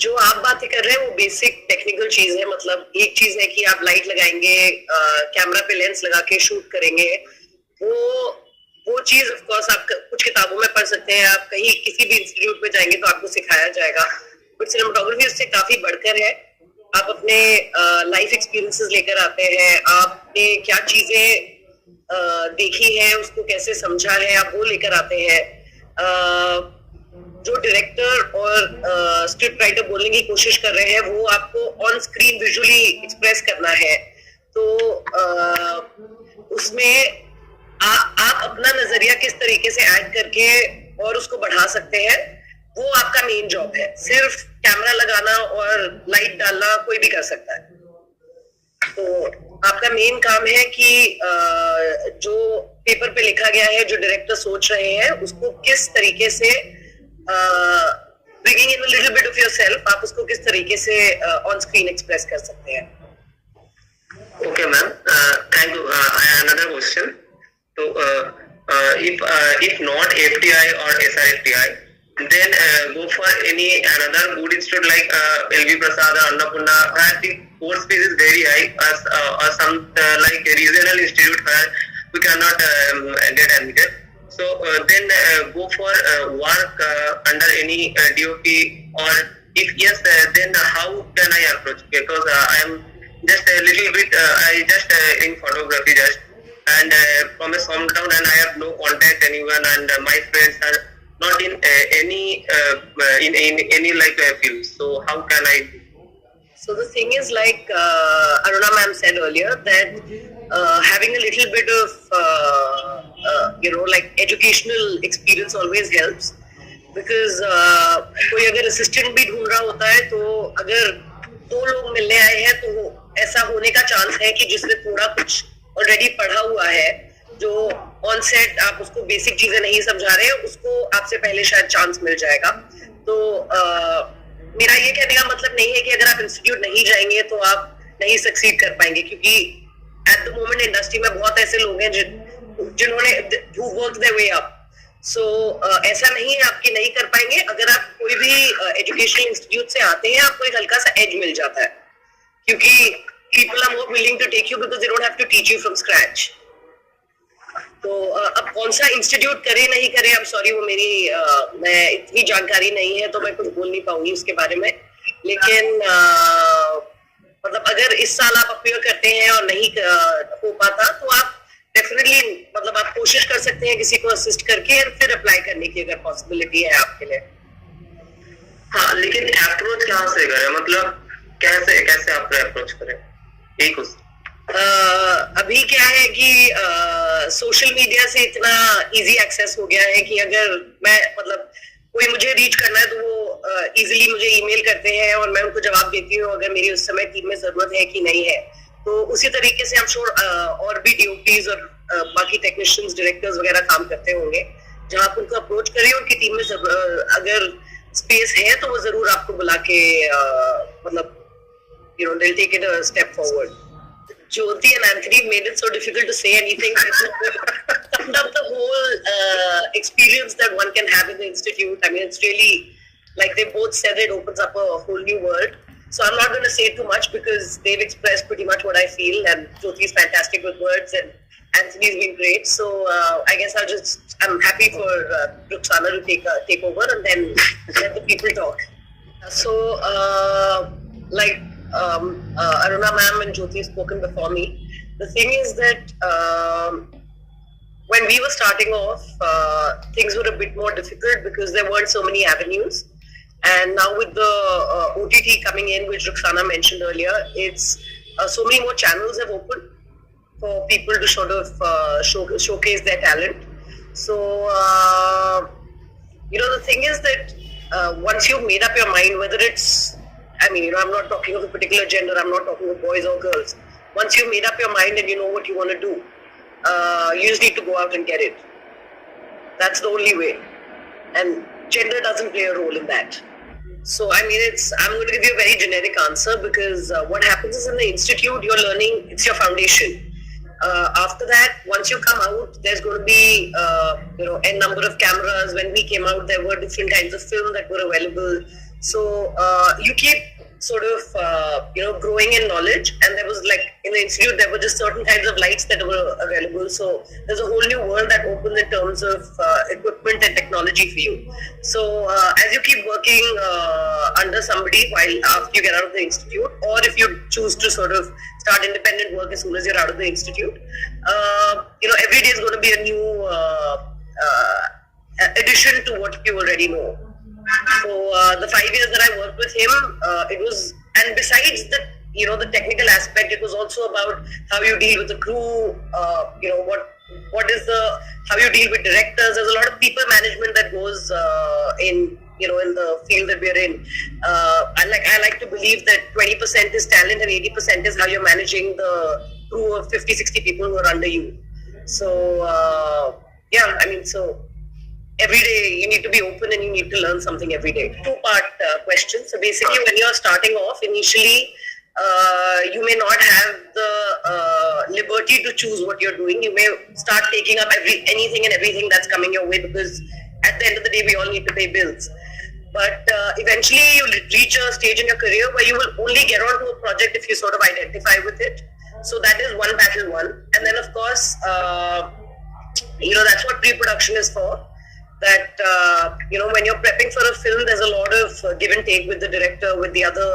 जो आप बातें कर रहे हैं वो बेसिक टेक्निकल चीज है. मतलब एक चीज है कि आप लाइट लगाएंगे, कैमरा पे लेंस लगा के शूट करेंगे. वो चीज ऑफ कोर्स आप कुछ किताबों में पढ़ सकते हैं, आप कहीं किसी भी इंस्टीट्यूट में जाएंगे तो आपको सिखाया जाएगा. बट सिनेमेटोग्राफी उससे काफी बढ़कर है. आप अपने लाइफ एक्सपीरियंसेस लेकर आते हैं, आपने क्या चीजें देखी है, उसको कैसे समझा है, आप वो लेकर आते हैं. जो डायरेक्टर और स्क्रिप्ट राइटर बोलने की कोशिश कर रहे हैं वो आपको ऑन स्क्रीन विजुअली एक्सप्रेस करना है. तो उसमें आप अपना नजरिया किस तरीके से ऐड करके और उसको बढ़ा सकते हैं, वो आपका मेन जॉब है. सिर्फ कैमरा लगाना और लाइट डालना कोई भी कर सकता है. तो आपका मेन काम है कि जो पेपर पे लिखा गया है, जो डायरेक्टर सोच रहे हैं, उसको किस तरीके से bringing in a little bit of yourself, आप उसको किस तरीके से ऑन स्क्रीन एक्सप्रेस कर सकते हैं. Okay, ma'am. Thank you. I have another question. So, if not FTI or SRFTI, then go for any another good institute like LV Prasad or Annapurna, where the course fees is very high, or some like a regional institute where we cannot get admitted. So then go for work under any DOP, or if yes, then how can I approach? Because I am just a little bit, I just in photography just, and from a small town, and I have no contact anyone, and my friends are not in any like field. So how can I do? So the thing is, like Aruna ma'am said earlier, that having a little bit of like educational experience always helps, because कोई अगर assistant भी ढूंढ रहा होता है तो अगर दो लोग मिलने आए हैं तो ऐसा होने का चांस है कि जिसने थोड़ा कुछ ऑलरेडी पढ़ा हुआ है, जो ऑन सेट आप उसको बेसिक चीजें नहीं समझा रहे, उसको आपसे पहले शायद चांस मिल जाएगा. तो मेरा ये कहने का मतलब नहीं है कि अगर आप इंस्टीट्यूट नहीं जाएंगे तो आप नहीं सक्सीड कर पाएंगे, क्योंकि एट द मोमेंट इंडस्ट्री में बहुत ऐसे लोग हैं जिन्होंने who worked their way up. So ऐसा नहीं है आपकी नहीं कर पाएंगे. अगर आप कोई भी एजुकेशनल इंस्टीट्यूट से आते हैं, आपको एक हल्का सा एज मिल जाता है, क्योंकि people are more willing to take you because they don't have to teach you from scratch. तो अब कौन सा इंस्टीट्यूट करे नहीं करे, आई एम सॉरी, वो मेरी मैं इतनी जानकारी नहीं है तो मैं कुछ बोल नहीं पाऊंगी उसके बारे में. लेकिन मतलब अगर इस साल आप अपीयर करते हैं और नहीं हो पाता तो आप डेफिनेटली मतलब आप कोशिश कर सकते हैं किसी को असिस्ट करके और फिर अप्लाई करने की अगर पॉसिबिलिटी है आपके लिए. हाँ, लेकिन अप्रोच कहाँ से करें, मतलब कैसे आप अप्रोच करें, एक उस अभी क्या है कि सोशल मीडिया से इतना इजी एक्सेस हो गया है कि अगर मैं मतलब कोई मुझे रीच करना है तो वो इजीली मुझे ईमेल करते हैं और मैं उनको जवाब देती हूँ अगर मेरी उस समय टीम में जरूरत है कि नहीं है. तो उसी तरीके से हम श्योर और भी डीओपीज और बाकी टेक्नीशियंस, डायरेक्टर्स वगैरह काम करते होंगे, जहां आप उनको अप्रोच करें, उनकी टीम में अगर स्पेस है तो वो जरूर आपको बुला के मतलब they'll take it a step forward. Jyoti and Anthony made it so difficult to say anything. Summed up the whole experience that one can have in the institute. I mean, it's really, like they both said, it opens up a whole new world. So I'm not going to say too much because they've expressed pretty much what I feel, and Jyoti is fantastic with words and Anthony's been great. So I guess I'm happy for Ruxana to take over and then let the people talk. So Aruna ma'am and Jyoti have spoken before me. The thing is that when we were starting off, things were a bit more difficult because there weren't so many avenues. And now with the OTT coming in, which Ruxana mentioned earlier, it's so many more channels have opened for people to sort of showcase their talent. So, the thing is that once you've made up your mind, whether it's, I'm not talking of a particular gender, I'm not talking of boys or girls. Once you've made up your mind and you know what you want to do, you just need to go out and get it. That's the only way. And gender doesn't play a role in that. So, I'm going to give you a very generic answer because what happens is in the institute, you're learning, it's your foundation. After that, once you come out, there's going to be, a number of cameras. When we came out, there were different kinds of film that were available. So you keep sort of growing in knowledge, and there was like in the institute there were just certain kinds of lights that were available, so there's a whole new world that opens in terms of equipment and technology for you. So as you keep working under somebody while after you get out of the institute, or if you choose to sort of start independent work as soon as you're out of the institute, every day is going to be a new addition to what you already know. So the 5 years that I worked with him, it was, and besides the technical aspect, it was also about how you deal with the crew. What is how you deal with directors. There's a lot of people management that goes in the field that we're in. I like to believe that 20% is talent and 80% is how you're managing the crew of 50-60 people who are under you. So so every day you need to be open and you need to learn something every day. Two-part question. So basically, when you're starting off initially, you may not have the liberty to choose what you're doing. You may start taking up anything and everything that's coming your way, because at the end of the day we all need to pay bills. But eventually you'll reach a stage in your career where you will only get onto a project if you sort of identify with it. So that is one battle won. And then of course that's what pre-production is for. That when you're prepping for a film, there's a lot of give and take with the director, with the other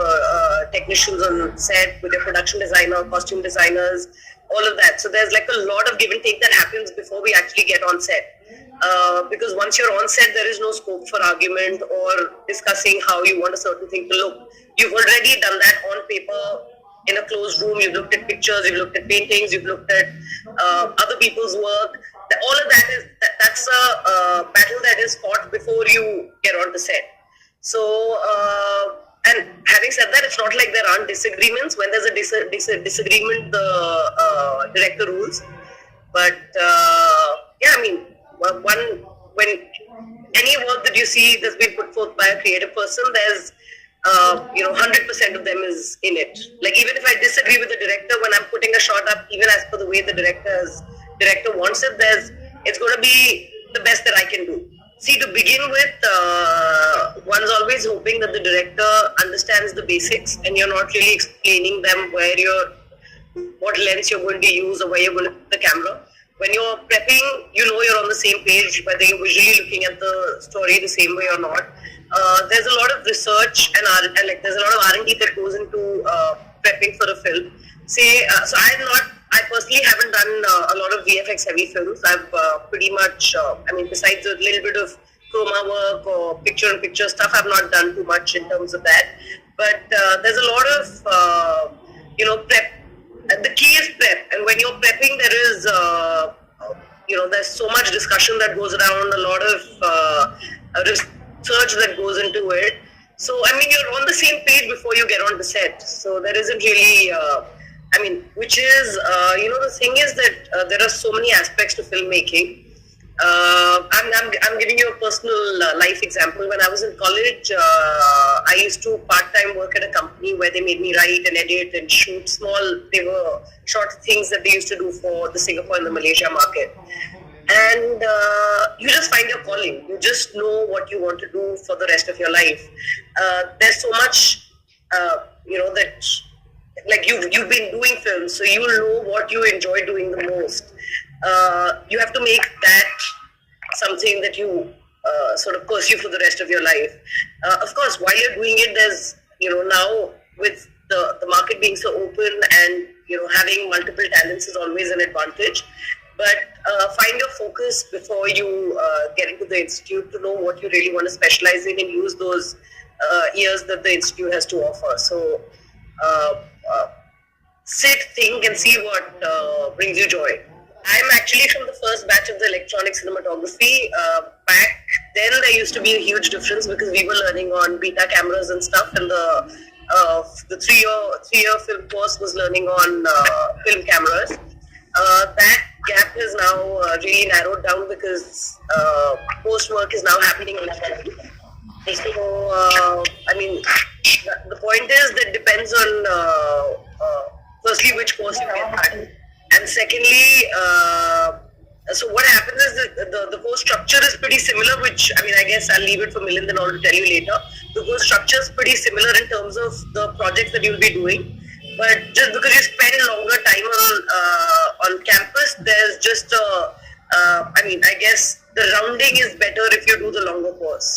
technicians on set, with your production designer, costume designers, all of that. So there's like a lot of give and take that happens before we actually get on set. Because once you're on set, there is no scope for argument or discussing how you want a certain thing to look. You've already done that on paper in a closed room. You've looked at pictures, you've looked at paintings, you've looked at other people's work. All of that's a battle that is fought before you get on the set. So, and having said that, it's not like there aren't disagreements. When there's a disagreement, the director rules. But when any work that you see that's been put forth by a creative person, there's 100% of them is in it. Like even if I disagree with the director when I'm putting a shot up, even as per the way the director wants it, it's going to be the best that I can do. See, to begin with, one's always hoping that the director understands the basics and you're not really explaining them what lens you're going to use or where you're going to put the camera. When you're prepping, you're on the same page, whether you're visually looking at the story the same way or not. There's a lot of research and there's a lot of R&D that goes into prepping for a film. I personally haven't done a lot of VFX heavy films. I've pretty much, besides a little bit of chroma work or picture-in-picture stuff, I've not done too much in terms of that. But there's a lot of, prep. The key is prep. And when you're prepping, there is, there's so much discussion that goes around, a lot of research that goes into it. So, you're on the same page before you get on the set. So there isn't really... which is, the thing is that there are so many aspects to filmmaking. I'm giving you a personal life example. When I was in college, I used to part-time work at a company where they made me write and edit and shoot they were short things that they used to do for the Singapore and the Malaysia market. And you just find your calling. You just know what you want to do for the rest of your life. There's so much, that... Like you've been doing films, so you know what you enjoy doing the most. You have to make that something that you sort of pursue for the rest of your life. Of course, while you're doing it, there's now with the market being so open and having multiple talents is always an advantage. But find your focus before you get into the institute to know what you really want to specialize in and use those years that the institute has to offer. So. Sit, think, and see what brings you joy. I'm actually from the first batch of the electronic cinematography. Back then, there used to be a huge difference because we were learning on beta cameras and stuff, and the three-year film course was learning on film cameras. That gap is now really narrowed down because post work is now happening on film. So, the point is that depends on firstly which course you get, and secondly So what happens is that the course structure is pretty similar, which I mean, I guess I'll leave it for Milind and all to tell you later. The course structure is pretty similar in terms of the projects that you'll be doing, but just because you spend longer time on campus, there's just I mean, I guess the rounding is better if you do the longer course.